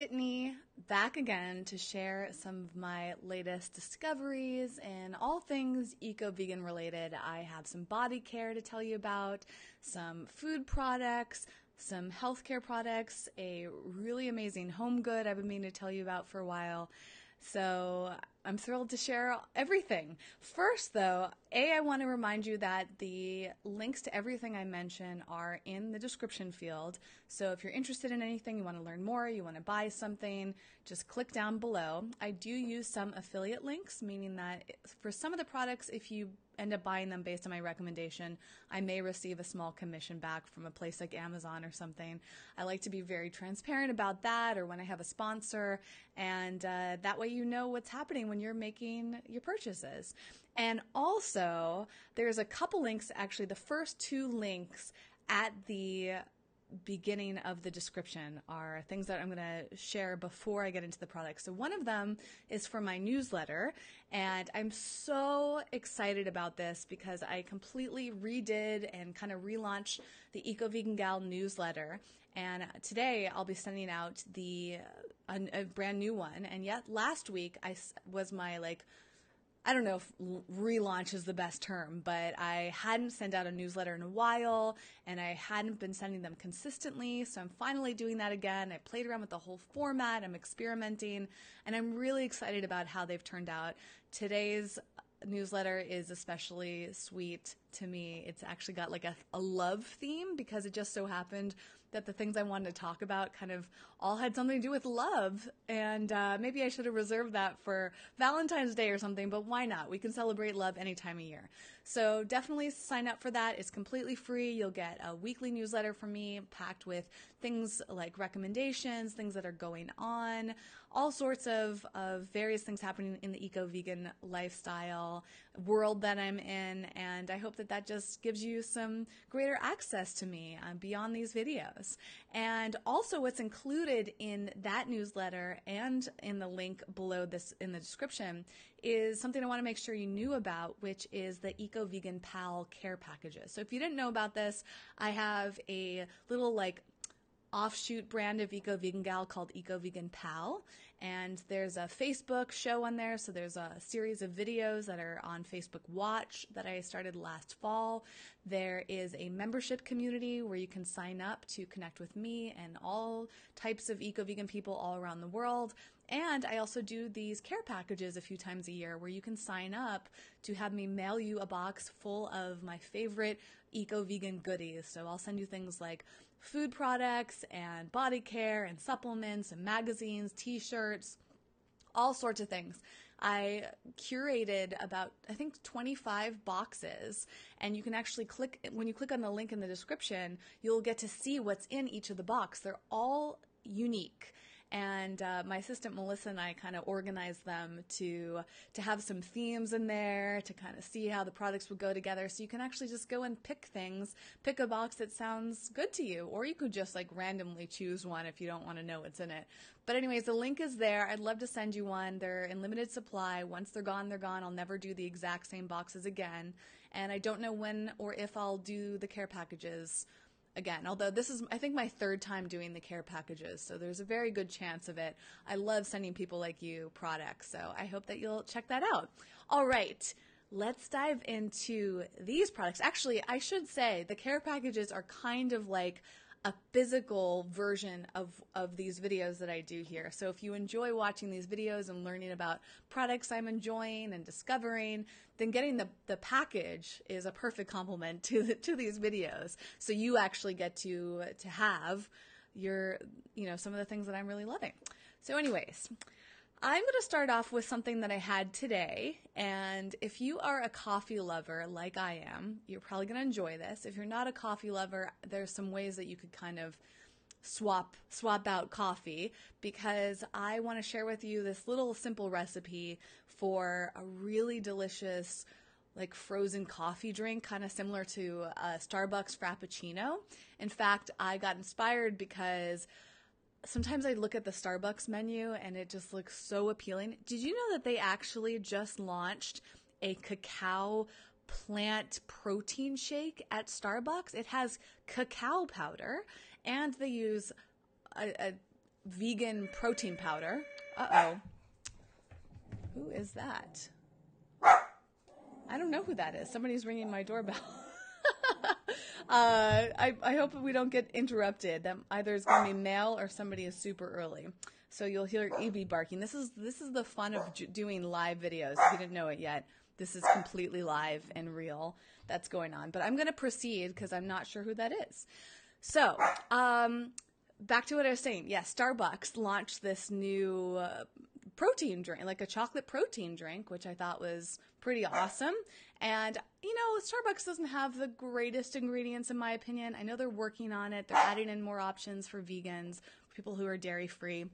Whitney, back again to share some of my latest discoveries in all things eco-vegan related. I have some body care to tell you about, some food products, some healthcare products, a really amazing home good I've been meaning to tell you about for a while. So I'm thrilled to share everything. First, though, I want to remind you that the links to everything I mention are in the description field. So if you're interested in anything, you want to learn more, you want to buy something, just click down below. I do use some affiliate links, meaning that for some of the products, if you end up buying them based on my recommendation, I may receive a small commission back from a place like Amazon or something. I like to be very transparent about that, or when I have a sponsor, and that way you know what's happening when you're making your purchases. And also, there's a couple links, actually, the first two links at the beginning of the description are things that I'm going to share before I get into the product. So one of them is for my newsletter, and I'm so excited about this because I completely redid and kind of relaunched the Eco Vegan Gal newsletter. And today I'll be sending out a brand new one. And yet last week was my I don't know if relaunch is the best term, but I hadn't sent out a newsletter in a while, and I hadn't been sending them consistently, so I'm finally doing that again. I played around with the whole format, I'm experimenting, and I'm really excited about how they've turned out. Today's newsletter is especially sweet to me. It's actually got like a love theme because it just so happened that the things I wanted to talk about kind of all had something to do with love. And maybe I should have reserved that for Valentine's Day or something, but why not? We can celebrate love any time of year. So definitely sign up for that. It's completely free. You'll get a weekly newsletter from me packed with things like recommendations, things that are going on, all sorts of various things happening in the eco-vegan lifestyle world that I'm in. And I hope that just gives you some greater access to me beyond these videos. And also what's included in that newsletter and in the link below this in the description is something I want to make sure you knew about, which is the Eco Vegan Pal care packages. So if you didn't know about this, I have a little offshoot brand of Eco Vegan Gal called Eco Vegan Pal, and there's a Facebook show on there, so there's a series of videos that are on Facebook Watch that I started last fall. There is a membership community where you can sign up to connect with me and all types of eco-vegan people all around the world. And I also do these care packages a few times a year where you can sign up to have me mail you a box full of my favorite eco-vegan goodies. So I'll send you things like food products and body care and supplements and magazines, t-shirts, all sorts of things. I curated about, I think, 25 boxes, and you can actually when you click on the link in the description, you'll get to see what's in each of the box. They're all unique. And my assistant Melissa and I kind of organized them to have some themes in there, to kind of see how the products would go together. So you can actually just go and pick a box that sounds good to you, or you could just randomly choose one if you don't want to know what's in it. But anyways, the link is there. I'd love to send you one. They're in limited supply. Once they're gone, they're gone. I'll never do the exact same boxes again. And I don't know when or if I'll do the care packages again, although this is, I think, my third time doing the care packages, so there's a very good chance of it. I love sending people like you products, so I hope that you'll check that out. All right, let's dive into these products. Actually, I should say the care packages are kind of like a physical version of these videos that I do here. So if you enjoy watching these videos and learning about products I'm enjoying and discovering, then getting the package is a perfect complement to these videos. So you actually get to have your, some of the things that I'm really loving. So anyways, I'm going to start off with something that I had today, and if you are a coffee lover like I am, you're probably going to enjoy this. If you're not a coffee lover, there's some ways that you could kind of swap out coffee, because I want to share with you this little simple recipe for a really delicious frozen coffee drink, kind of similar to a Starbucks Frappuccino. In fact, I got inspired because sometimes I look at the Starbucks menu and it just looks so appealing. Did you know that they actually just launched a cacao plant protein shake at Starbucks? It has cacao powder, and they use a vegan protein powder. Uh-oh. Who is that? I don't know who that is. Somebody's ringing my doorbell. I hope we don't get interrupted. That either is going to be mail or somebody is super early. So you'll hear Evie barking. This is the fun of doing live videos. If you didn't know it yet, this is completely live and real. That's going on. But I'm going to proceed because I'm not sure who that is. So, back to what I was saying. Yes, Starbucks launched this new protein drink, like a chocolate protein drink, which I thought was pretty awesome. And, you know, Starbucks doesn't have the greatest ingredients, in my opinion. I know they're working on it. They're adding in more options for vegans, for people who are dairy-free.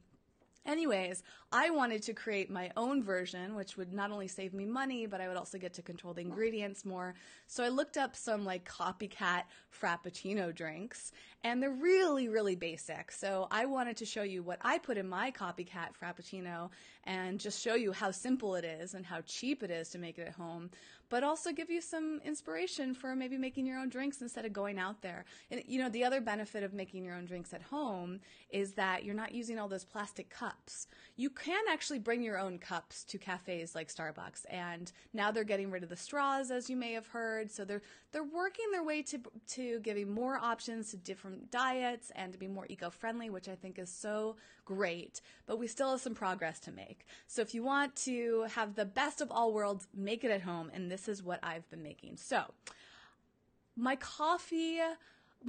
Anyways, I wanted to create my own version, which would not only save me money, but I would also get to control the ingredients more. So I looked up some like copycat Frappuccino drinks, and they're really, really basic. So I wanted to show you what I put in my copycat Frappuccino and just show you how simple it is and how cheap it is to make it at home, but also give you some inspiration for maybe making your own drinks instead of going out there. And, you know, the other benefit of making your own drinks at home is that you're not using all those plastic cups. You can actually bring your own cups to cafes like Starbucks, and now they're getting rid of the straws, as you may have heard. So they're working their way to giving more options to different diets and to be more eco-friendly, which I think is so great. But we still have some progress to make. So if you want to have the best of all worlds, make it at home, and this is what I've been making. So my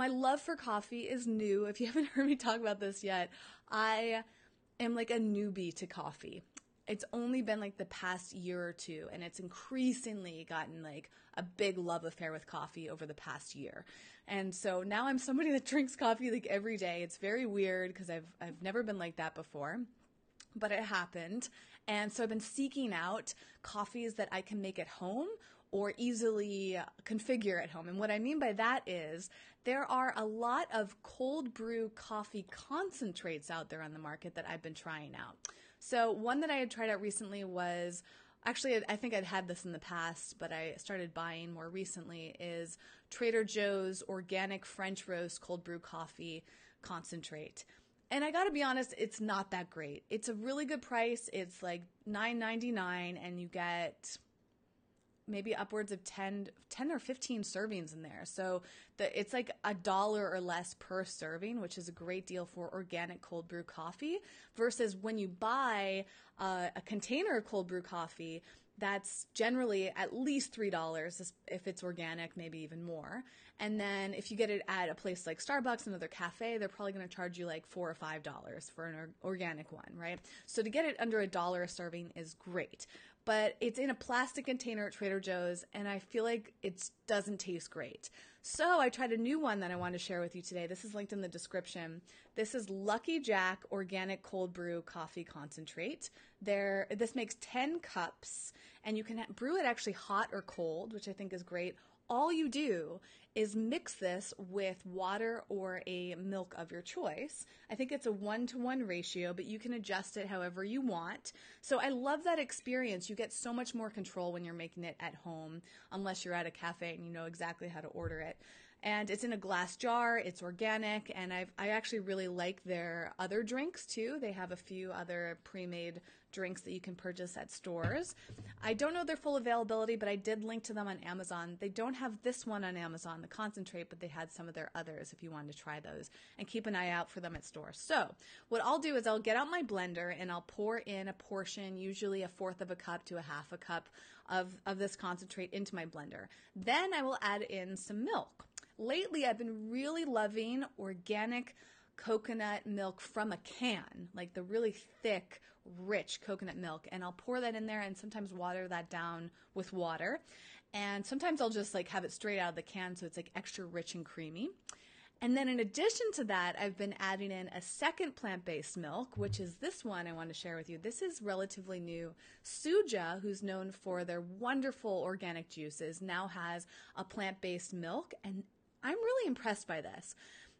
love for coffee is new. If you haven't heard me talk about this yet, I am like a newbie to coffee. It's only been like the past year or two, and it's increasingly gotten like a big love affair with coffee over the past year. And so now I'm somebody that drinks coffee like every day. It's very weird because I've never been like that before, but it happened. And so I've been seeking out coffees that I can make at home or easily configure at home. And what I mean by that is there are a lot of cold brew coffee concentrates out there on the market that I've been trying out. So one that I had tried out recently was, actually I think I'd had this in the past, but I started buying more recently, is Trader Joe's Organic French Roast Cold Brew Coffee Concentrate. And I gotta be honest, it's not that great. It's a really good price. It's like $9.99, and you get maybe upwards of 10 or 15 servings in there. So it's like $1 or less per serving, which is a great deal for organic cold brew coffee, versus when you buy a container of cold brew coffee, that's generally at least $3 if it's organic, maybe even more. And then if you get it at a place like Starbucks, another cafe, they're probably going to charge you like $4 or $5 for an organic one, right? So to get it under $1 a serving is great. But it's in a plastic container at Trader Joe's, and I feel like it doesn't taste great. So I tried a new one that I want to share with you today. This is linked in the description. This is Lucky Jack Organic Cold Brew Coffee Concentrate. This makes 10 cups, and you can brew it actually hot or cold, which I think is great. All you do is mix this with water or a milk of your choice. I think it's a 1-to-1 ratio, but you can adjust it however you want. So I love that experience. You get so much more control when you're making it at home, unless you're at a cafe and you know exactly how to order it. And it's in a glass jar, it's organic, and I actually really like their other drinks too. They have a few other pre-made drinks that you can purchase at stores. I don't know their full availability, but I did link to them on Amazon. They don't have this one on Amazon, the concentrate, but they had some of their others if you wanted to try those, and keep an eye out for them at stores. So what I'll do is I'll get out my blender and I'll pour in a portion, usually 1/4 of a cup to 1/2 a cup of this concentrate into my blender. Then I will add in some milk. Lately, I've been really loving organic coconut milk from a can, like the really thick, rich coconut milk. And I'll pour that in there and sometimes water that down with water. And sometimes I'll just like have it straight out of the can so it's like extra rich and creamy. And then in addition to that, I've been adding in a second plant-based milk, which is this one I want to share with you. This is relatively new. Suja, who's known for their wonderful organic juices, now has a plant-based milk, and I'm really impressed by this.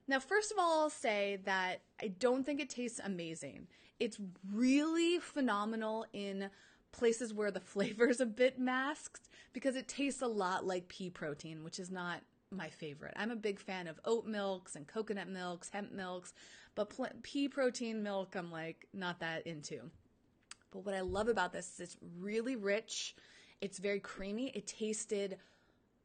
Now, first of all, I'll say that I don't think it tastes amazing. It's really phenomenal in places where the flavor's a bit masked because it tastes a lot like pea protein, which is not my favorite. I'm a big fan of oat milks and coconut milks, hemp milks, But pea protein milk, I'm like not that into. But what I love about this is it's really rich. It's very creamy. It tasted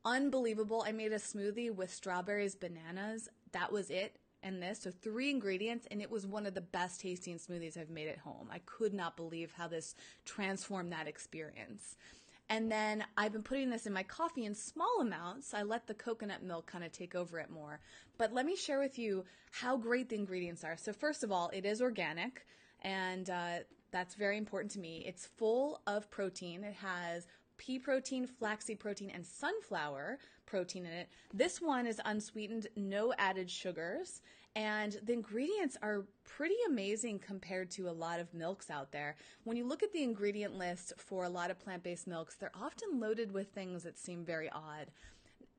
unbelievable. I made a smoothie with strawberries, bananas. That was it. And this, so 3 ingredients, and it was one of the best tasting smoothies I've made at home. I could not believe how this transformed that experience. And then I've been putting this in my coffee in small amounts. I let the coconut milk kind of take over it more. But let me share with you how great the ingredients are. So first of all, it is organic, and that's very important to me. It's full of protein. It has pea protein, flaxseed protein, and sunflower protein in it. This one is unsweetened, no added sugars, and the ingredients are pretty amazing compared to a lot of milks out there. When you look at the ingredient list for a lot of plant-based milks, they're often loaded with things that seem very odd.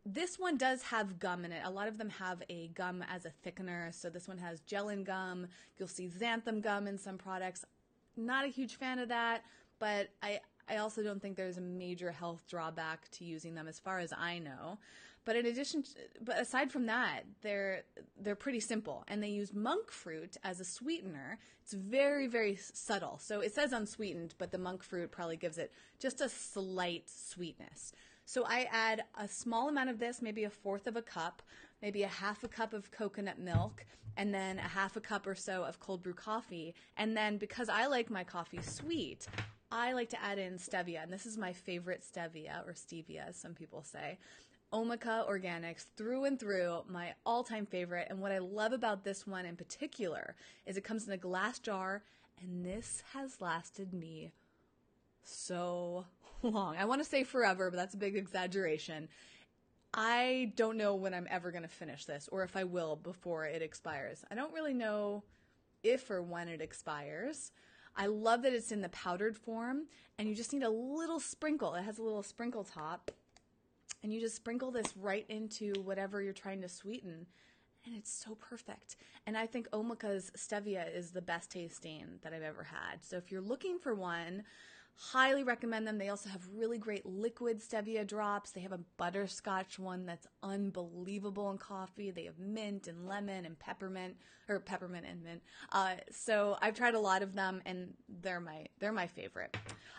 This one does have gum in it. A lot of them have a gum as a thickener, so this one has gellan gum. You'll see xanthan gum in some products. Not a huge fan of that, but I also don't think there's a major health drawback to using them as far as I know. But aside from that, they're pretty simple, and they use monk fruit as a sweetener. It's very, very subtle. So it says unsweetened, but the monk fruit probably gives it just a slight sweetness. So I add a small amount of this, maybe 1/4 of a cup, maybe 1/2 cup of coconut milk, and then 1/2 cup or so of cold brew coffee. And then because I like my coffee sweet, I like to add in stevia, and this is my favorite stevia, or stevia, as some people say. Omica Organics, through and through, my all-time favorite. And what I love about this one in particular is it comes in a glass jar, and this has lasted me so long. I want to say forever, but that's a big exaggeration. I don't know when I'm ever going to finish this, or if I will before it expires. I don't really know if or when it expires. I love that it's in the powdered form, and you just need a little sprinkle. It has a little sprinkle top, and you just sprinkle this right into whatever you're trying to sweeten, and it's so perfect. And I think Omica's stevia is the best tasting that I've ever had. So if you're looking for one, highly recommend them. They also have really great liquid stevia drops. They have a butterscotch one that's unbelievable in coffee. They have mint and lemon and peppermint, or peppermint and mint. So I've tried a lot of them, and they're my favorite.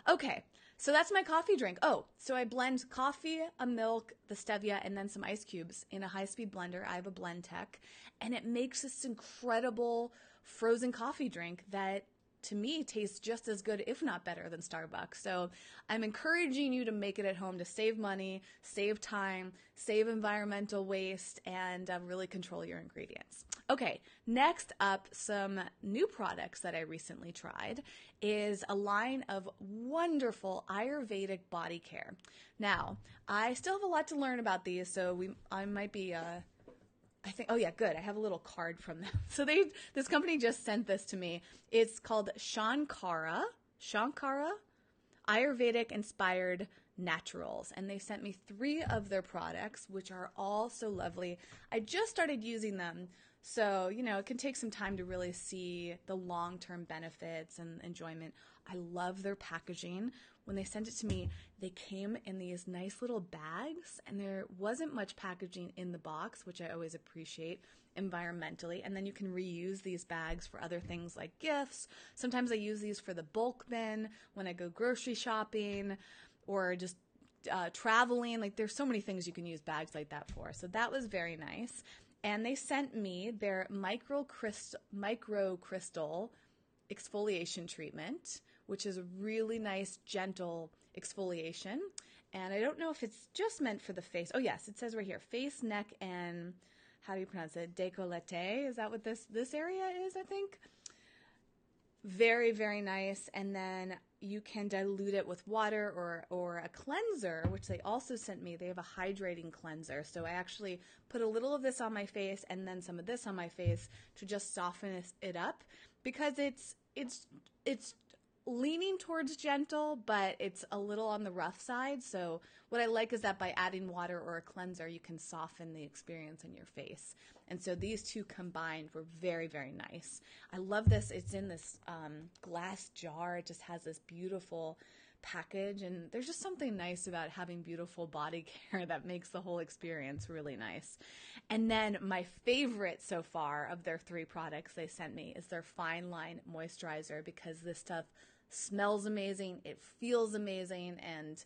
Okay, so that's my coffee drink. Oh, so I blend coffee, a milk, the stevia, and then some ice cubes in a high-speed blender. I have a blend tech, and it makes this incredible frozen coffee drink that to me tastes just as good, if not better, than Starbucks. So I'm encouraging you to make it at home to save money, save time, save environmental waste, and really control your ingredients. Okay, next up, some new products that I recently tried is a line of wonderful Ayurvedic body care. Now, I still have a lot to learn about these, so I might be oh yeah, good. I have a little card from them. So this company just sent this to me. It's called Shankara Ayurvedic Inspired Naturals. And they sent me 3 of their products, which are all so lovely. I just started using them, so, it can take some time to really see the long-term benefits and enjoyment. I love their packaging. When they sent it to me, they came in these nice little bags, and there wasn't much packaging in the box, which I always appreciate environmentally. And then you can reuse these bags for other things like gifts. Sometimes I use these for the bulk bin when I go grocery shopping or just traveling. Like, there's so many things you can use bags like that for. So that was very nice. And they sent me their microcrystal exfoliation treatment, which is a really nice, gentle exfoliation. And I don't know if it's just meant for the face. Oh, yes, it says right here, face, neck, and how do you pronounce it? Décolleté. Is that what this area is, I think? Very, very nice. And then you can dilute it with water or a cleanser, which they also sent me. They have a hydrating cleanser. So I actually put a little of this on my face and then some of this on my face to just soften it up, because it's leaning towards gentle, but it's a little on the rough side. So what I like is that by adding water or a cleanser, you can soften the experience on your face. And so these two combined were very, very nice. I love this. It's in this glass jar. It just has this beautiful package, and there's just something nice about having beautiful body care that makes the whole experience really nice. And then my favorite so far of their 3 products they sent me is their Fine Line Moisturizer, because this stuff smells amazing, it feels amazing, and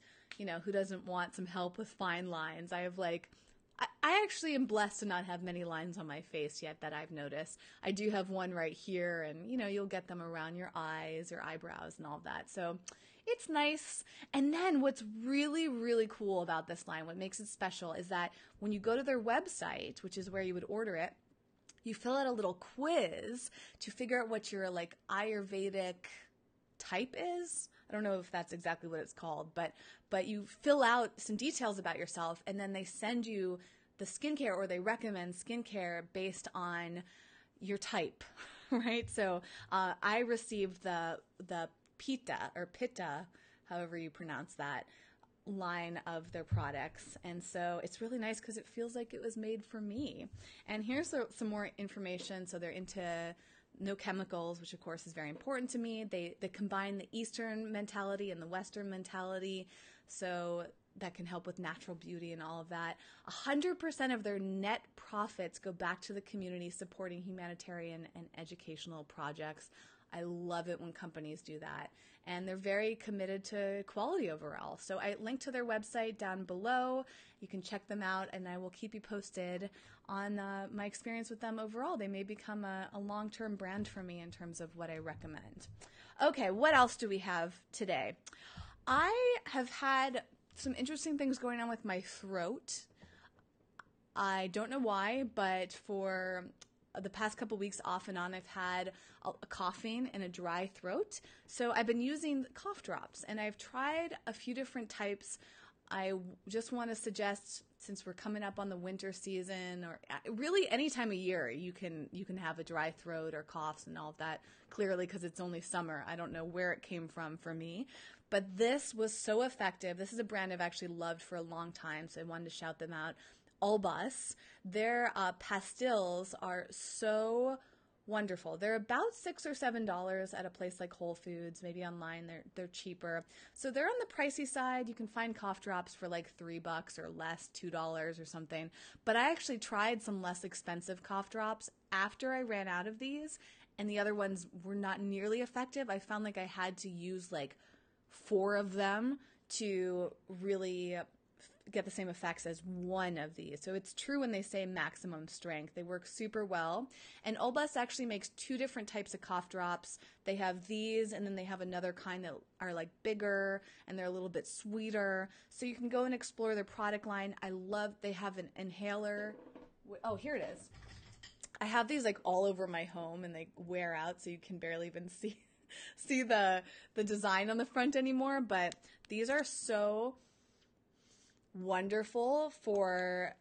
who doesn't want some help with fine lines? I actually am blessed to not have many lines on my face yet that I've noticed. I do have one right here, and you'll get them around your eyes, your eyebrows, and all that. So it's nice. And then what's really, really cool about this line, what makes it special, is that when you go to their website, which is where you would order it, you fill out a little quiz to figure out what your Ayurvedic type is. I don't know if that's exactly what it's called, but you fill out some details about yourself, and then they send you the skincare, or they recommend skincare based on your type, right? So I received the Pitta, however you pronounce that, line of their products, and so it's really nice because it feels like it was made for me. And here's some more information. So they're into no chemicals, which of course is very important to me. They combine the Eastern mentality and the Western mentality, so that can help with natural beauty and all of that. 100% of their net profits go back to the community, supporting humanitarian and educational projects. I love it when companies do that. And they're very committed to quality overall. So I linked to their website down below. You can check them out, and I will keep you posted on my experience with them overall. They may become a long-term brand for me in terms of what I recommend. Okay, what else do we have today? I have had some interesting things going on with my throat. I don't know why, but for the past couple weeks off and on, I've had a coughing and a dry throat. So I've been using cough drops, and I've tried a few different types. I just want to suggest, since we're coming up on the winter season, or really any time of year, you can have a dry throat or coughs and all of that, clearly because it's only summer. I don't know where it came from for me, but this was so effective. This is a brand I've actually loved for a long time, so I wanted to shout them out. Olbas. Their pastilles are so wonderful. They're about $6 or $7 at a place like Whole Foods. Maybe online they're cheaper. So they're on the pricey side. You can find cough drops for like $3 or less, $2 or something. But I actually tried some less expensive cough drops after I ran out of these, and the other ones were not nearly effective. I found like I had to use like 4 of them to really get the same effects as one of these. So it's true when they say maximum strength. They work super well. And Olbas actually makes 2 different types of cough drops. They have these, and then they have another kind that are like bigger, and they're a little bit sweeter. So you can go and explore their product line. They have an inhaler. Oh, here it is. I have these like all over my home, and they wear out, so you can barely even see the design on the front anymore. But these are so wonderful for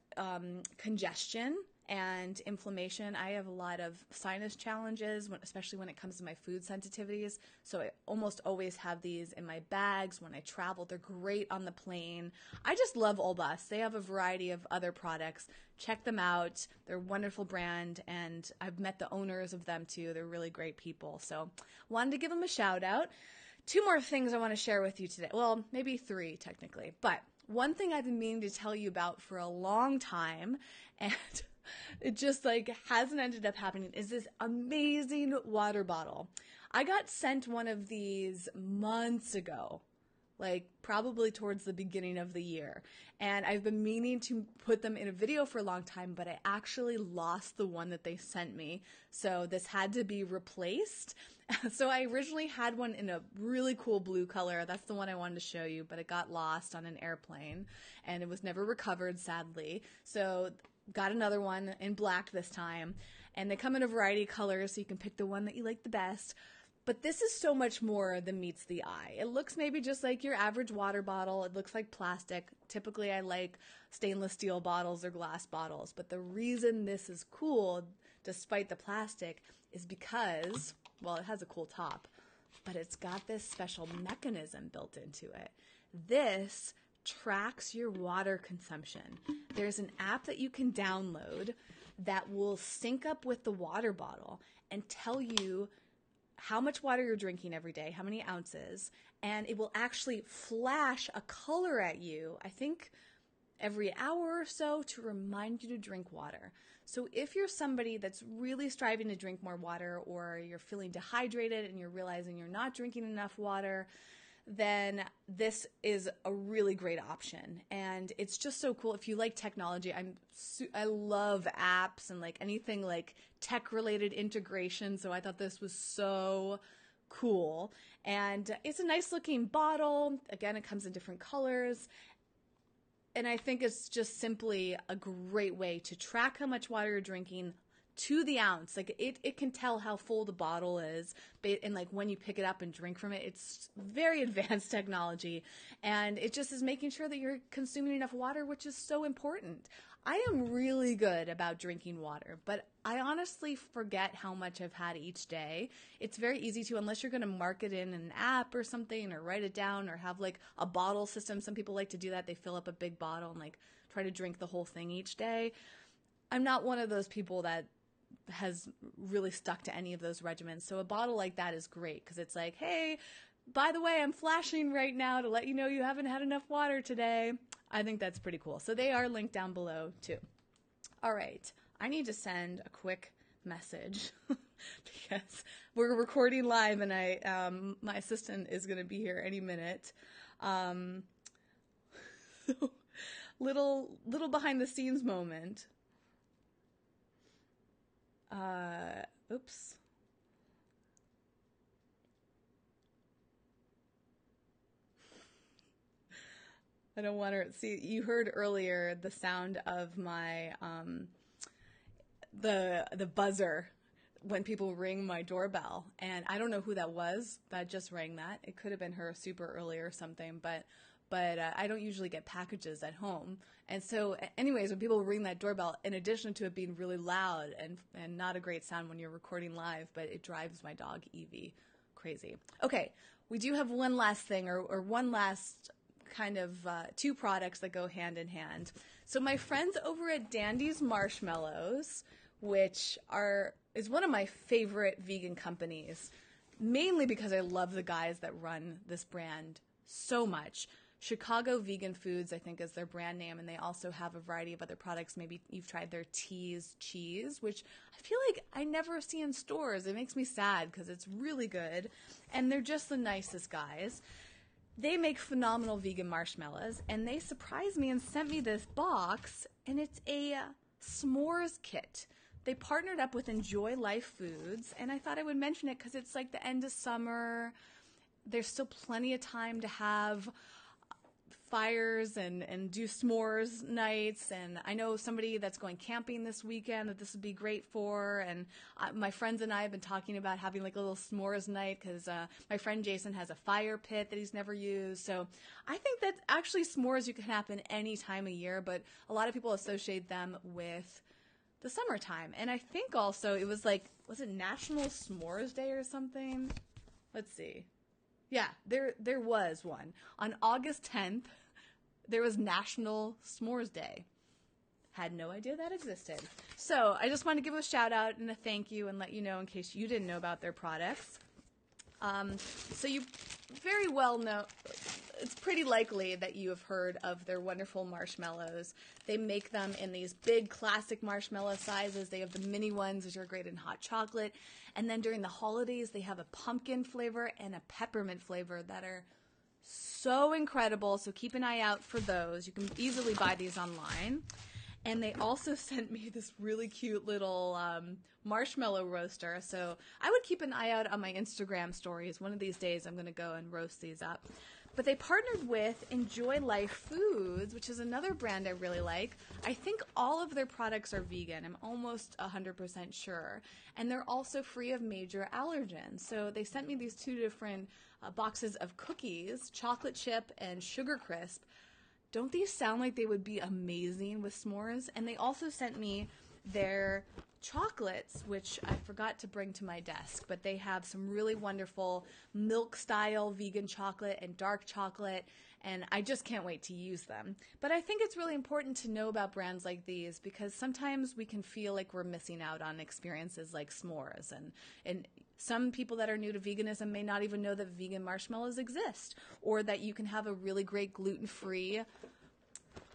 congestion and inflammation. I have a lot of sinus challenges, especially when it comes to my food sensitivities. So I almost always have these in my bags when I travel. They're great on the plane. I just love Olbas. They have a variety of other products. Check them out. They're a wonderful brand, and I've met the owners of them too. They're really great people. So wanted to give them a shout out. 2 more things I want to share with you today. Well, maybe 3 technically, but one thing I've been meaning to tell you about for a long time, and it just like hasn't ended up happening, is this amazing water bottle. I got sent one of these months ago, like probably towards the beginning of the year. And I've been meaning to put them in a video for a long time, but I actually lost the one that they sent me. So this had to be replaced. So I originally had one in a really cool blue color. That's the one I wanted to show you, but it got lost on an airplane and it was never recovered, sadly. So got another one in black this time. And they come in a variety of colors, so you can pick the one that you like the best. But this is so much more than meets the eye. It looks maybe just like your average water bottle. It looks like plastic. Typically, I like stainless steel bottles or glass bottles. But the reason this is cool, despite the plastic, is because, well, it has a cool top, but it's got this special mechanism built into it. This tracks your water consumption. There's an app that you can download that will sync up with the water bottle and tell you how much water you're drinking every day, how many ounces, and it will actually flash a color at you, I think every hour or so, to remind you to drink water. So if you're somebody that's really striving to drink more water, or you're feeling dehydrated and you're realizing you're not drinking enough water, then this is a really great option. And it's just so cool. If you like technology, I love apps and like anything like tech related integration. So I thought this was so cool. And it's a nice looking bottle. Again, it comes in different colors. And I think it's just simply a great way to track how much water you're drinking to the ounce. Like it can tell how full the bottle is, and like when you pick it up and drink from it, it's very advanced technology, and it just is making sure that you're consuming enough water, which is so important. I am really good about drinking water, but I honestly forget how much I've had each day. It's very easy to, unless you're going to mark it in an app or something, or write it down, or have like a bottle system. Some people like to do that. They fill up a big bottle and like try to drink the whole thing each day. I'm not one of those people that has really stuck to any of those regimens. So a bottle like that is great, because it's like, hey, by the way, I'm flashing right now to let you know you haven't had enough water today. I think that's pretty cool. So they are linked down below too. All right. I need to send a quick message because we're recording live, and my assistant is going to be here any minute. So little behind the scenes moment. Oops. I don't want to see. You heard earlier the sound of my the buzzer when people ring my doorbell, and I don't know who that was that just rang that. It could have been her super early or something, but I don't usually get packages at home. And so anyways, when people ring that doorbell, in addition to it being really loud and not a great sound when you're recording live, but it drives my dog Evie crazy. Okay, we do have one last thing, or one last kind of two products that go hand in hand. So my friends over at Dandy's Marshmallows, which is one of my favorite vegan companies, mainly because I love the guys that run this brand so much. Chicago Vegan Foods, I think, is their brand name, and they also have a variety of other products. Maybe you've tried their Tease cheese, which I feel like I never see in stores. It makes me sad because it's really good, and they're just the nicest guys. They make phenomenal vegan marshmallows, and they surprised me and sent me this box, and it's a S'mores Kit. They partnered up with Enjoy Life Foods, and I thought I would mention it because it's like the end of summer. There's still plenty of time to have fires and do s'mores nights, and I know somebody that's going camping this weekend that this would be great for, and my friends and I have been talking about having like a little s'mores night because my friend Jason has a fire pit that he's never used. So I think that actually s'mores, you can happen any time of year, but a lot of people associate them with the summertime. And I think also it was like, was it National S'mores Day or something? Let's see. Yeah, there was one. On August 10th, there was National S'mores Day. Had no idea that existed. So I just want to give a shout out and a thank you and let you know in case you didn't know about their products. So you very well know, it's pretty likely that you have heard of their wonderful marshmallows. They make them in these big classic marshmallow sizes. They have the mini ones, which are great in hot chocolate. And then during the holidays, they have a pumpkin flavor and a peppermint flavor that are so incredible. So keep an eye out for those. You can easily buy these online. And they also sent me this really cute little marshmallow roaster. So I would keep an eye out on my Instagram stories. One of these days I'm going to go and roast these up. But they partnered with Enjoy Life Foods, which is another brand I really like. I think all of their products are vegan. I'm almost 100% sure. And they're also free of major allergens. So they sent me these two different boxes of cookies, chocolate chip and sugar crisp. Don't these sound like they would be amazing with s'mores? And they also sent me their chocolates, which I forgot to bring to my desk, but they have some really wonderful milk-style vegan chocolate and dark chocolate, and I just can't wait to use them. But I think it's really important to know about brands like these because sometimes we can feel like we're missing out on experiences like s'mores, and Some people that are new to veganism may not even know that vegan marshmallows exist, or that you can have a really great gluten-free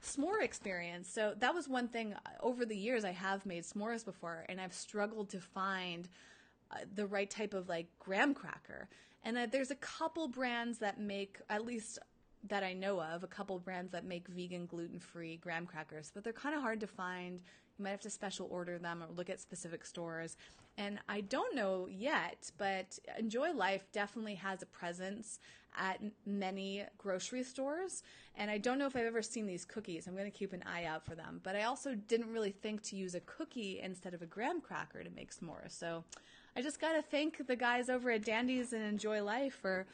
s'more experience. So that was one thing. Over the years, I have made s'mores before, and I've struggled to find the right type of like graham cracker. And there's a couple brands that make, at least that I know of, a couple brands that make vegan gluten-free graham crackers, but they're kind of hard to find. You might have to special order them or look at specific stores. And I don't know yet, but Enjoy Life definitely has a presence at many grocery stores. And I don't know if I've ever seen these cookies. I'm going to keep an eye out for them. But I also didn't really think to use a cookie instead of a graham cracker to make s'mores. So I just got to thank the guys over at Dandy's and Enjoy Life for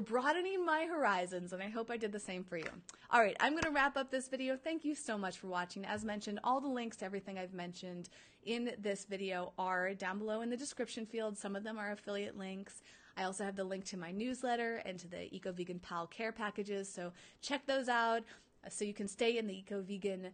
broadening my horizons, and I hope I did the same for you. All right, I'm going to wrap up this video. Thank you so much for watching. As mentioned, all the links to everything I've mentioned in this video are down below in the description field. Some of them are affiliate links. I also have the link to my newsletter and to the Eco Vegan Pal care packages, so check those out so you can stay in the Eco Vegan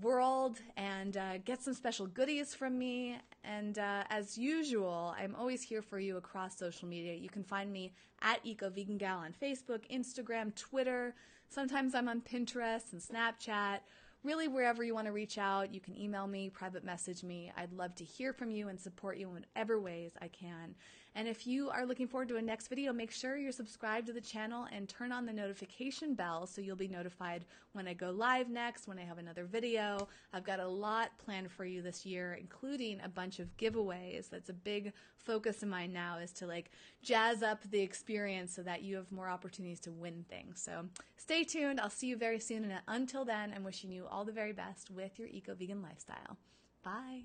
world and get some special goodies from me. And as usual, I'm always here for you across social media. You can find me at Eco Vegan Gal on Facebook, Instagram, Twitter. Sometimes I'm on Pinterest and Snapchat. Really, wherever you want to reach out, you can email me, private message me. I'd love to hear from you and support you in whatever ways I can. And if you are looking forward to a next video, make sure you're subscribed to the channel and turn on the notification bell so you'll be notified when I go live next, when I have another video. I've got a lot planned for you this year, including a bunch of giveaways. That's a big focus of mine now, is to like jazz up the experience so that you have more opportunities to win things. So stay tuned. I'll see you very soon. And until then, I'm wishing you all the very best with your eco-vegan lifestyle. Bye.